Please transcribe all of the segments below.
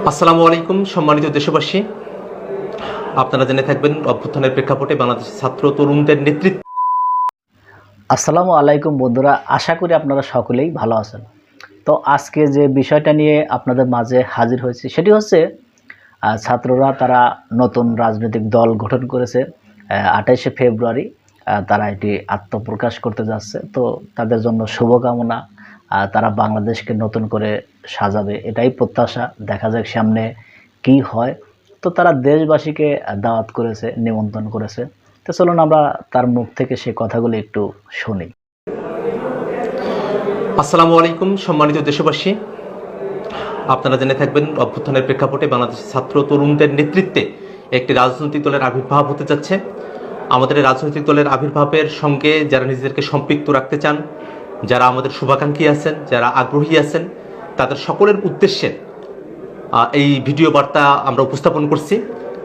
আসসালামু আলাইকুম সম্মানিত দেশবাসী। আপনারা জেনে থাকবেন অভ্যুত্থানের প্রেক্ষাপটে বাংলাদেশের ছাত্র তরুণদের নেতৃত্বে। আসসালামু আলাইকুম বন্ধুরা, আশা করি আপনারা সকলেই ভালো আছেন। তো আজকে যে বিষয়টা নিয়ে আপনাদের মাঝে হাজির হয়েছি সেটি হচ্ছে ছাত্ররা তারা নতুন রাজনৈতিক দল গঠন করেছে। ২৮শে ফেব্রুয়ারি তারা এটি আত্মপ্রকাশ করতে যাচ্ছে। তো তাদের জন্য শুভকামনা। তারা বাংলাদেশকে নতুন করে সাজাবে, এটাই প্রত্যাশা। দেখা যাক সামনে কি হয়। তো তারা দেশবাসীকে দাওয়াত করেছে, নিমন্ত্রণ করেছে। তো চলুন আমরা তার মুখ থেকে সেই কথাগুলো একটু শুনি। আসসালামু আলাইকুম সম্মানিত দেশবাসী। আপনারা জেনে থাকবেন অভ্যুত্থানের প্রেক্ষাপটে বাংলাদেশের ছাত্র তরুণদের নেতৃত্বে একটি রাজনৈতিক দলের আবির্ভাব হতে যাচ্ছে। আমাদের এই রাজনৈতিক দলের আবির্ভাবের সঙ্গে যারা নিজেদেরকে সম্পৃক্ত রাখতে চান, যারা আমাদের শুভাকাঙ্ক্ষী আছেন, যারা আগ্রহী আছেন, তাদের সকলের উদ্দেশ্যে এই ভিডিও বার্তা আমরা উপস্থাপন করছি।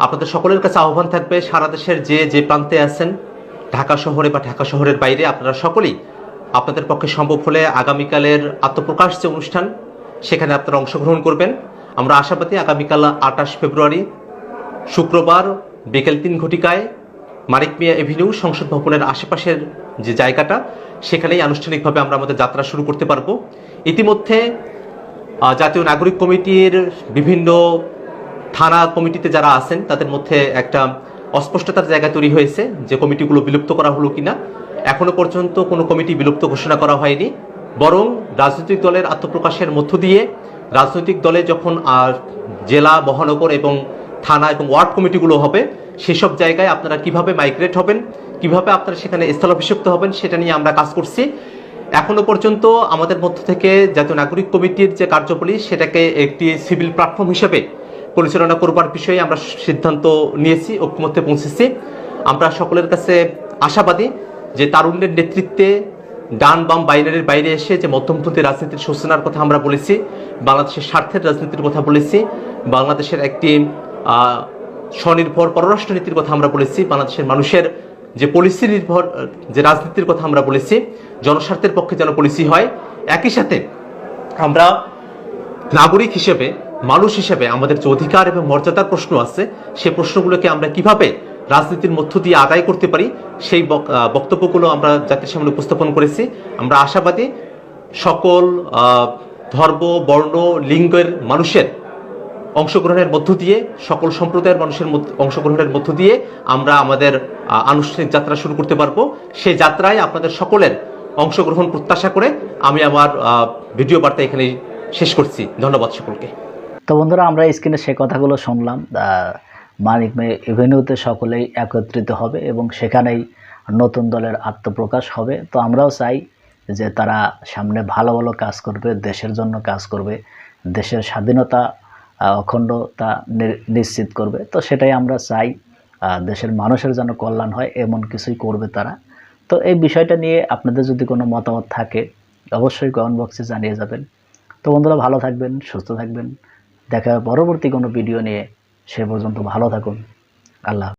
আপনাদের সকলের কাছে আহ্বান থাকবে, সারা দেশের যে প্রান্তে আছেন, ঢাকা শহরে বা ঢাকা শহরের বাইরে, আপনারা সকলেই আপনাদের পক্ষে সম্ভব হলে আগামীকালের আত্মপ্রকাশ যে অনুষ্ঠান, সেখানে আপনারা অংশগ্রহণ করবেন। আমরা আশাবাদী আগামীকাল ২৮ ফেব্রুয়ারি শুক্রবার বিকেল ৩ ঘটিকায় মানিক মিয়া এভিনিউ সংসদ ভবনের আশেপাশের যে জায়গাটা, সেখানেই আনুষ্ঠানিকভাবে আমরা আমাদের যাত্রা শুরু করতে পারবো। ইতিমধ্যে জাতীয় নাগরিক কমিটির বিভিন্ন থানা কমিটিতে যারা আছেন তাদের মধ্যে একটা অস্পষ্টতার জায়গা তৈরি হয়েছে যে কমিটিগুলো বিলুপ্ত করা হলো কিনা। এখনো পর্যন্ত কোনো কমিটি বিলুপ্ত ঘোষণা করা হয়নি, বরং রাজনৈতিক দলের আত্মপ্রকাশের মধ্য দিয়ে রাজনৈতিক দলে যখন জেলা, মহানগর এবং থানা এবং ওয়ার্ড কমিটিগুলো হবে, সেসব জায়গায় আপনারা কিভাবে মাইগ্রেট হবেন, কিভাবে আপনারা সেখানে স্থলাভিষিক্ত হবেন, সেটা নিয়ে আমরা কাজ করছি। এখনো পর্যন্ত আমাদের মধ্য থেকে জাতীয় নাগরিক কমিটির যে কার্যাবলী, সেটাকে একটি সিভিল প্ল্যাটফর্ম হিসেবে পরিচালনা করবার বিষয়ে আমরা সিদ্ধান্ত নিয়েছি, ঐক্যমত্যে পৌঁছেছি। আমরা সকলের কাছে আশাবাদী যে তারুণ্যের নেতৃত্বে ডান বাম বাইনারির বাইরে এসে যে মধ্যমপন্থী রাজনীতির সূচনার কথা আমরা বলেছি, বাংলাদেশের স্বার্থের রাজনীতির কথা বলেছি, বাংলাদেশের একটি স্বনির্ভর পররাষ্ট্রনীতির কথা আমরা বলেছি, বাংলাদেশের মানুষের যে পলিসি নির্ভর যে রাজনীতির কথা আমরা বলেছি, জনস্বার্থের পক্ষে যেন পলিসি হয়। একই সাথে আমরা নাগরিক হিসেবে, মানুষ হিসেবে আমাদের যে অধিকার এবং মর্যাদার প্রশ্ন আছে, সেই প্রশ্নগুলোকে আমরা কিভাবে রাজনীতির মধ্য দিয়ে আদায় করতে পারি, সেই বক্তব্যগুলো আমরা জাতির সামনে উপস্থাপন করেছি। আমরা আশাবাদী সকল ধর্ম, বর্ণ, লিঙ্গের মানুষের অংশগ্রহণের মধ্য দিয়ে, সকল সম্প্রদায়ের মানুষের অংশগ্রহণের মধ্য দিয়ে আমরা আমাদের আনুষ্ঠানিক যাত্রা শুরু করতে পারবো। সেই যাত্রায় আপনাদের সকলের অংশগ্রহণ প্রত্যাশা করে আমি আমার ভিডিও বার্তা এখানেই শেষ করছি। ধন্যবাদ সকলকে। তো বন্ধুরা, আমরা স্ক্রিনে সে কথাগুলো শুনলাম। মানিক মিয়া এভিনিউতে সকলেই একত্রিত হবে এবং সেখানেই নতুন দলের আত্মপ্রকাশ হবে। তো আমরাও চাই যে তারা সামনে ভালো ভালো কাজ করবে, দেশের জন্য কাজ করবে, দেশের স্বাধীনতা অখণ্ডতা নিশ্চিত করবে। তো সেটাই আমরা চাই, দেশের মানুষের যেন কল্যাণ হয় এমন কিছুই করবে তারা। তো এই বিষয়টা নিয়ে আপনাদের যদি কোনো মতামত থাকে অবশ্যই কমেন্ট বক্সে জানিয়ে যাবেন। তো বন্ধুরা, ভালো থাকবেন, সুস্থ থাকবেন। দেখা হবে পরবর্তী কোনো ভিডিও নিয়ে। সে পর্যন্ত ভালো থাকুন। আল্লাহ।